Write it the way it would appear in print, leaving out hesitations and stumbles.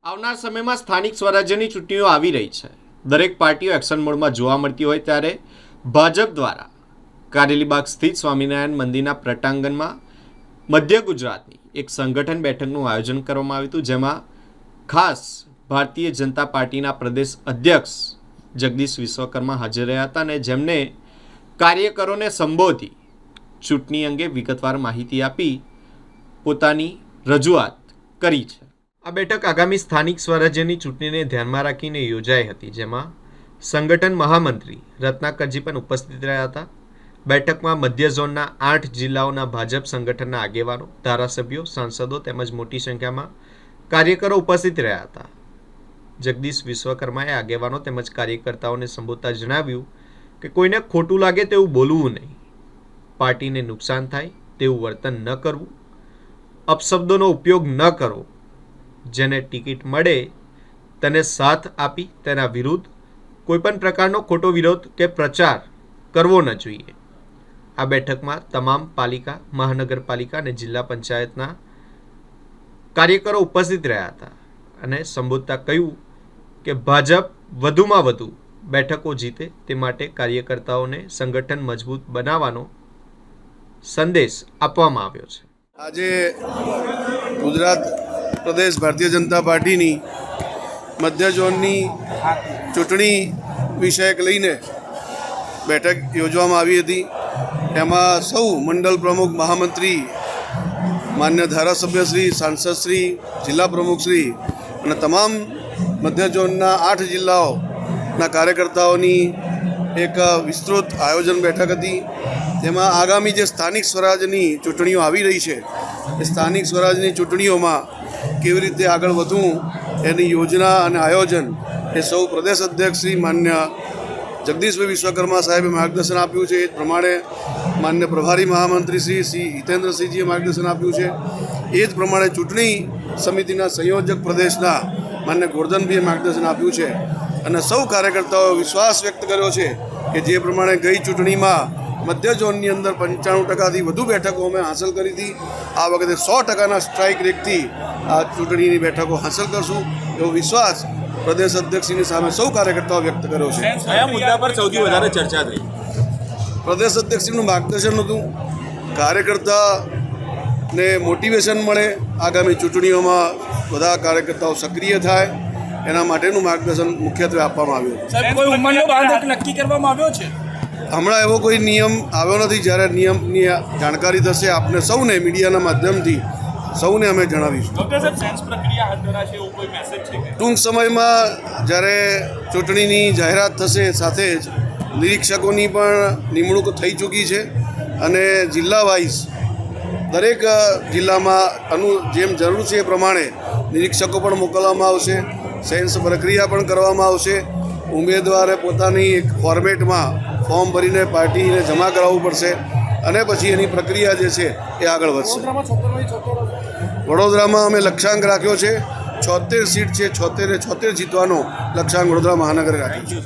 આવનાર સમયમાં સ્થાનિક સ્વરાજ્યની ચૂંટણીઓ આવી રહી છે. દરેક પાર્ટીઓ એક્શન મોડમાં જોવા મળતી હોય ત્યારે ભાજપ દ્વારા કારેલીબાગ સ્થિત સ્વામિનારાયણ મંદિરના પ્રટાંગણમાં મધ્ય ગુજરાતની એક સંગઠન બેઠકનું આયોજન કરવામાં આવ્યું હતું, જેમાં ખાસ ભારતીય જનતા પાર્ટીના પ્રદેશ અધ્યક્ષ જગદીશ વિશ્વકર્મા હાજર રહ્યા હતા અને જેમને કાર્યકરોને સંબોધી ચૂંટણી અંગે વિગતવાર માહિતી આપી પોતાની રજૂઆત કરી છે. આ બેઠક આગામી સ્થાનિક સ્વરાજ્યની ચૂંટણીને ધ્યાનમાં રાખીને યોજાઈ હતી, જેમાં સંગઠન મહામંત્રી રત્નાકરજી પણ ઉપસ્થિત રહ્યા હતા. બેઠકમાં મધ્ય ઝોનના 8 જિલ્લાઓના ભાજપ સંગઠનના આગેવાનો, ધારાસભ્યો, સાંસદો તેમજ મોટી સંખ્યામાં કાર્યકરો ઉપસ્થિત રહ્યા હતા. જગદીશ વિશ્વકર્માએ આગેવાનો તેમજ કાર્યકર્તાઓને સંબોધતા જણાવ્યું કે કોઈને ખોટું લાગે તેવું બોલવું નહીં, પાર્ટીને નુકસાન થાય તેવું વર્તન ન કરવું, અપશબ્દોનો ઉપયોગ ન કરવો, જેને ટિકિટ મળે તેને સાથ આપી તેના વિરુદ્ધ કોઈપણ પ્રકારનો ખોટો વિરોધ કે પ્રચાર કરવો ન જોઈએ. આ બેઠકમાં તમામ પાલિકા, મહાનગરપાલિકા અને જિલ્લા પંચાયતના કાર્યકરો ઉપસ્થિત રહ્યા હતા અને સંબોધતા કહ્યું કે ભાજપ વધુમાં વધુ બેઠકો જીતે તે માટે કાર્યકર્તાઓને સંગઠન મજબૂત બનાવવાનો સંદેશ આપવામાં આવ્યો છે. આજે ગુજરાત પ્રદેશ ભારતીય જનતા પાર્ટીની મધ્ય ઝોનની ચૂંટણી વિષયક લઈને બેઠક યોજવામાં આવી હતી. એમાં સૌ મંડળ પ્રમુખ, મહામંત્રી, માન્ય ધારાસભ્યશ્રી, સાંસદશ્રી, જિલ્લા પ્રમુખશ્રી અને તમામ મધ્ય ઝોનના 8 જિલ્લાઓના કાર્યકર્તાઓની એક વિસ્તૃત આયોજન બેઠક હતી. તેમાં આગામી જે સ્થાનિક સ્વરાજની ચૂંટણીઓ આવી રહી છે એ સ્થાનિક સ્વરાજની ચૂંટણીઓમાં કેવી રીતે આગળ વધવું એની યોજના અને આયોજન એ સૌ પ્રદેશ અધ્યક્ષ શ્રી માન્ય જગદીશભાઈ વિશ્વકર્મા સાહેબે માર્ગદર્શન આપ્યું છે. એ જ પ્રમાણે માન્ય પ્રભારી મહામંત્રી શ્રી હિતેન્દ્રસિંહજીએ માર્ગદર્શન આપ્યું છે. એ જ પ્રમાણે ચૂંટણી સમિતિના સંયોજક પ્રદેશના માન્ય ગોરધનભાઈએ માર્ગદર્શન આપ્યું છે અને સૌ કાર્યકર્તાઓએ વિશ્વાસ વ્યક્ત કર્યો છે કે જે પ્રમાણે ગઈ ચૂંટણીમાં મધ્ય ઝોનની અંદર 95%થી વધુ બેઠકો અમે હાંસલ કરી હતી, આ વખતે 100%ના સ્ટ્રાઇક રેટથી આ ચૂંટણીની બેઠકો હાંસલ કરશું એવો વિશ્વાસ પ્રદેશ અધ્યક્ષની સામે સૌ કાર્યકર્તાઓ વ્યક્ત કર્યો છે. કયા મુદ્દા પર સૌથી વધારે ચર્ચા થઈ? પ્રદેશ અધ્યક્ષનું માર્ગદર્શન હતું. કાર્યકર્તાને મોટિવેશન મળે, આગામી ચૂંટણીઓમાં બધા કાર્યકર્તાઓ સક્રિય થાય એના માટેનું માર્ગદર્શન મુખ્યત્વે આપવામાં આવ્યું. સાહેબ, કોઈ ઉંમરનો બાંધક નક્કી કરવામાં આવ્યો છે? હમણાં એવો કોઈ નિયમ આવ્યો નથી. જ્યારે નિયમની જાણકારી થશે આપને સૌને મીડિયાના માધ્યમથી સૌને અમે જણાવીશું. ટૂંક સમયમાં જ્યારે ચૂંટણીની જાહેરાત થશે સાથે જ નિરીક્ષકોની પણ નિમણૂક થઈ ચૂકી છે અને જિલ્લા વાઇઝ દરેક જિલ્લામાં જેમ જરૂર છે એ પ્રમાણે નિરીક્ષકો પણ મોકલવામાં આવશે. સેન્સ પ્રક્રિયા પણ કરવામાં આવશે. ઉમેદવારે પોતાની એક ફોર્મેટમાં ફોર્મ ભરીને પાર્ટીને જમા કરાવવું પડશે અને પછી એની પ્રક્રિયા જે છે એ આગળ વધશે. વડોદરામાં અમે લક્ષ્યાંક રાખ્યો છે 76 સીટ છે, 76 જીતવાનો લક્ષ્યાંક વડોદરા મહાનગરે રાખ્યો છે.